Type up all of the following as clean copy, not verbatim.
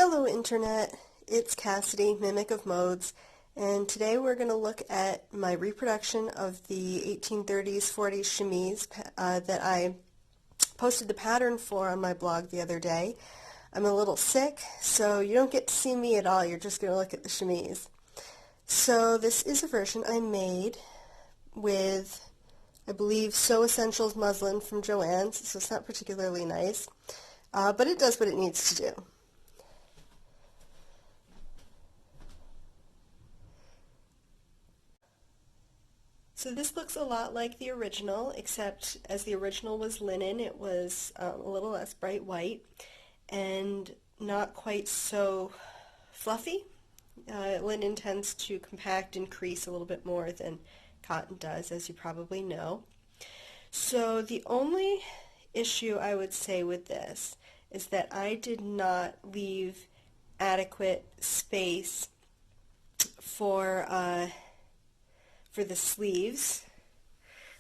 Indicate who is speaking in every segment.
Speaker 1: Hello Internet, it's Cassidy, Mimic of Modes, and today we're going to look at my reproduction of the 1830s-40s chemise that I posted the pattern for on my blog the other day. I'm a little sick, so you don't get to see me at all, you're just going to look at the chemise. So this is a version I made with, I believe, Sew Essentials muslin from Joann's, so it's not particularly nice, but it does what it needs to do. So this looks a lot like the original, except as the original was linen, it was a little less bright white and not quite so fluffy. Linen tends to compact and crease a little bit more than cotton does, as you probably know. So the only issue I would say with this is that I did not leave adequate space for the sleeves.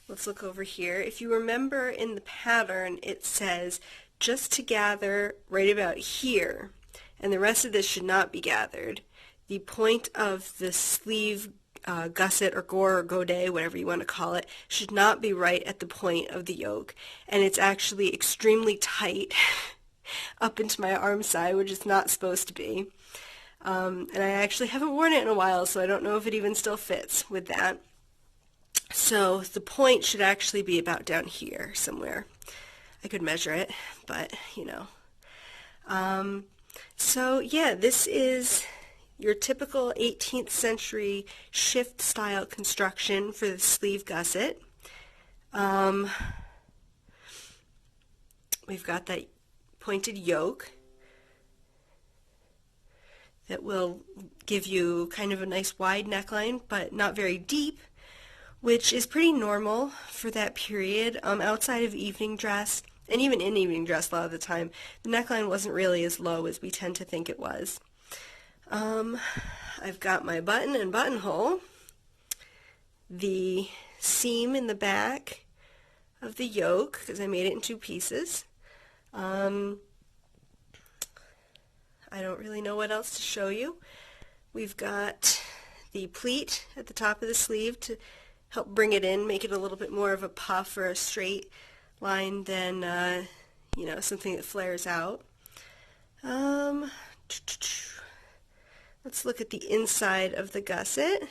Speaker 1: Let's look over here. If you remember in the pattern, it says just to gather right about here, and the rest of this should not be gathered. The point of the sleeve gusset or gore or godet, whatever you want to call it, should not be right at the point of the yoke, and it's actually extremely tight up into my arm side, which it's not supposed to be. And I actually haven't worn it in a while, so I don't know if it even still fits with that. So the point should actually be about down here somewhere. I could measure it, but you know. So yeah, this is your typical 18th century shift style construction for the sleeve gusset. We've got that pointed yoke that will give you kind of a nice wide neckline, but not very deep, which is pretty normal for that period. Outside of evening dress, and even in evening dress a lot of the time, the neckline wasn't really as low as we tend to think it was. I've got my button and buttonhole, the seam in the back of the yoke, because I made it in two pieces. I don't really know what else to show you. We've got the pleat at the top of the sleeve to help bring it in, make it a little bit more of a puff or a straight line than, you know, something that flares out. Let's look at the inside of the gusset.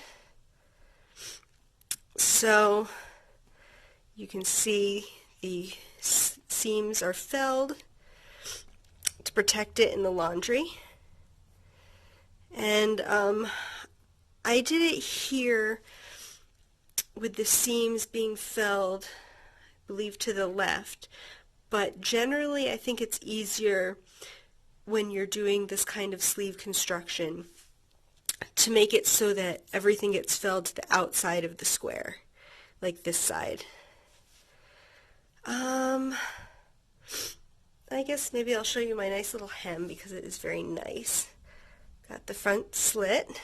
Speaker 1: So you can see the seams are felled to protect it in the laundry. And I did it here with the seams being felled, I believe, to the left, but generally I think it's easier when you're doing this kind of sleeve construction to make it so that everything gets felled to the outside of the square, like this side. I guess maybe I'll show you my nice little hem because it is very nice. Got the front slit,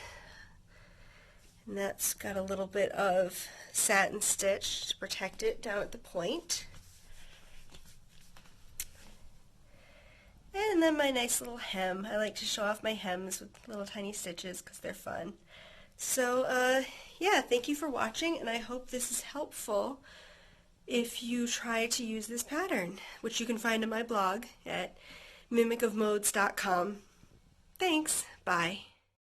Speaker 1: and that's got a little bit of satin stitch to protect it down at the point. And then my nice little hem. I like to show off my hems with little tiny stitches because they're fun. So yeah, thank you for watching, and I hope this is helpful if you try to use this pattern, which you can find on my blog at mimicofmodes.com. Thanks. Bye.